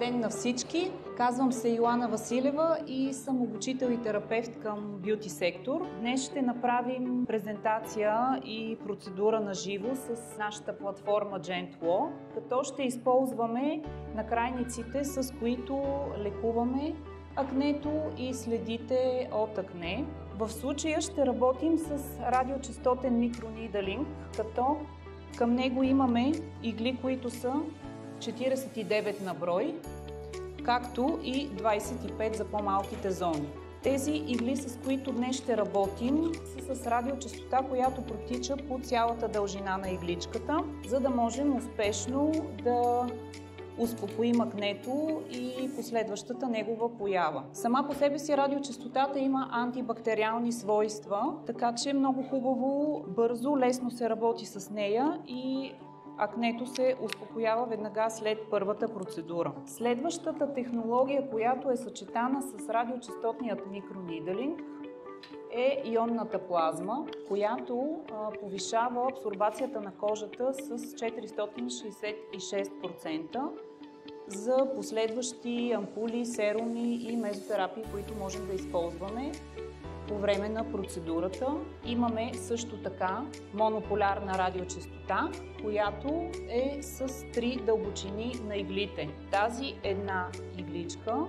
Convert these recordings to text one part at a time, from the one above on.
ден на всички! Казвам се Йоана Василева и съм обучител и терапевт към бюти сектор. Днес ще направим презентация и процедура на живо с нашата платформа GentLo, като ще използваме накрайниците, с които лекуваме акнето и следите от акне. В случая ще работим с радиочестотен микронидълинг, като към него имаме игли, които са 49 на брой, както и 25 за по-малките зони. Тези игли, с които днес ще работим, са с радиочестота, която протича по цялата дължина на игличката, за да можем успешно да успокоим акнето и последващата негова поява. Сама по себе си радиочестотата има антибактериални свойства, така че много хубаво, бързо, лесно се работи с нея и акнето се успокоява веднага след първата процедура. Следващата технология, която е съчетана с радиочестотният микронидълинг, е ионната плазма, която повишава абсорбацията на кожата с 466% за последващи ампули, серуми и мезотерапии, които можем да използваме по време на процедурата. Имаме също така монополярна радиочестота, която е с 3 дълбочини на иглите. Тази една игличка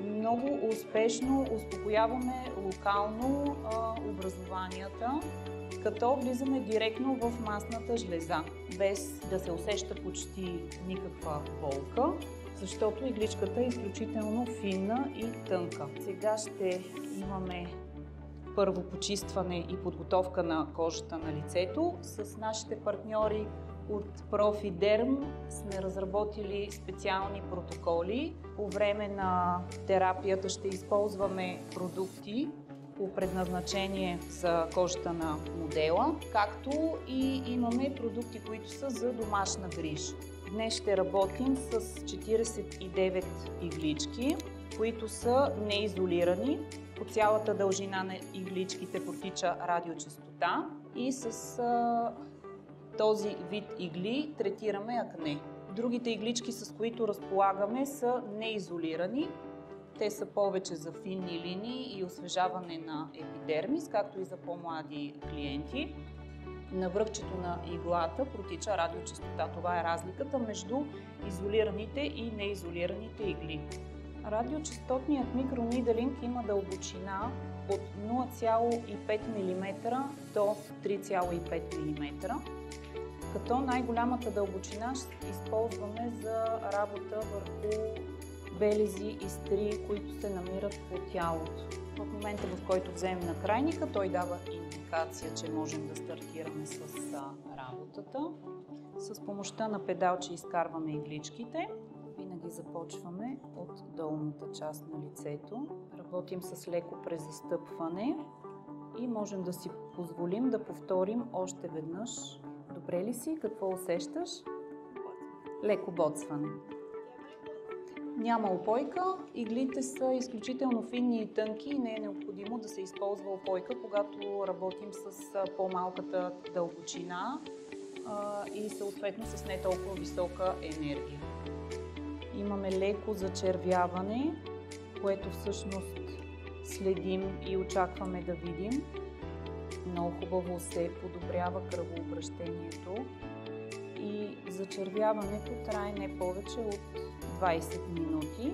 много успешно успокояваме локално образованията, като влизаме директно в масната жлеза, без да се усеща почти никаква болка, защото игличката е изключително финна и тънка. Сега ще имаме първо почистване и подготовка на кожата на лицето. С нашите партньори от Profiderm сме разработили специални протоколи. По време на терапията ще използваме продукти по предназначение за кожата на модела, както и имаме продукти, които са за домашна грижа. Днес ще работим с 49 иглички, които са неизолирани. По цялата дължина на игличките протича радиочестота и с този вид игли третираме акне. Другите иглички, с които разполагаме, са неизолирани. Те са повече за финни линии и освежаване на епидермис, както и за по-млади клиенти. На връхчето на иглата протича радиочестота. Това е разликата между изолираните и неизолираните игли. Радиочестотният микронидълинг има дълбочина от 0,5 мм до 3,5 мм, като най-голямата дълбочина ще използваме за работа върху белези и стрии, които се намират по тялото. В момента, в който вземем накрайника, той дава индикация, че можем да стартираме с работата. С помощта на педалче изкарваме игличките. Винаги започваме от долната част на лицето. Работим с леко презастъпване и можем да си позволим да повторим още веднъж. Добре ли си? Какво усещаш? Леко боцване. Няма опойка, иглите са изключително финни и тънки и не е необходимо да се използва опойка, когато работим с по-малката дълбочина и съответно с не толкова висока енергия. Имаме леко зачервяване, което всъщност следим и очакваме да видим. Много хубаво се подобрява кръвообращението и зачервяването трае не повече от 20 минути.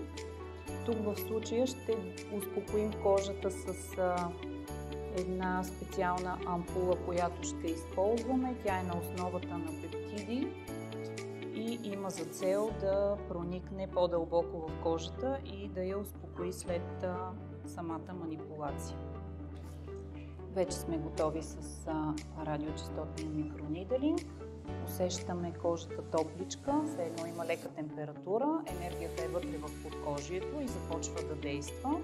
Тук в случая ще успокоим кожата с една специална ампула, която ще използваме. Тя е на основата на пептиди и има за цел да проникне по-дълбоко в кожата и да я успокои след самата манипулация. Вече сме готови с радиочестотния микронидълинг. Усещаме кожата топличка, все едно има лека температура, енергията е вътре в подкожието и започва да действа.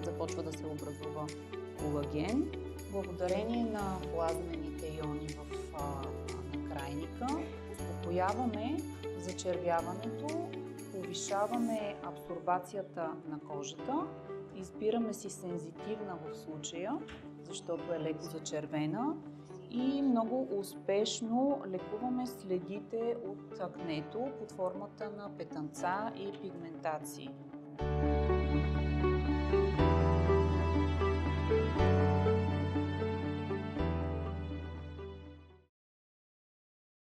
Започва да се образува колаген. Благодарение на плазмените иони в накрайника успокояваме зачервяването, повишаваме абсорбацията на кожата, избираме си сензитивна в случая, защото е леко зачервена и много успешно лекуваме следите от акнето под формата на петънца и пигментации.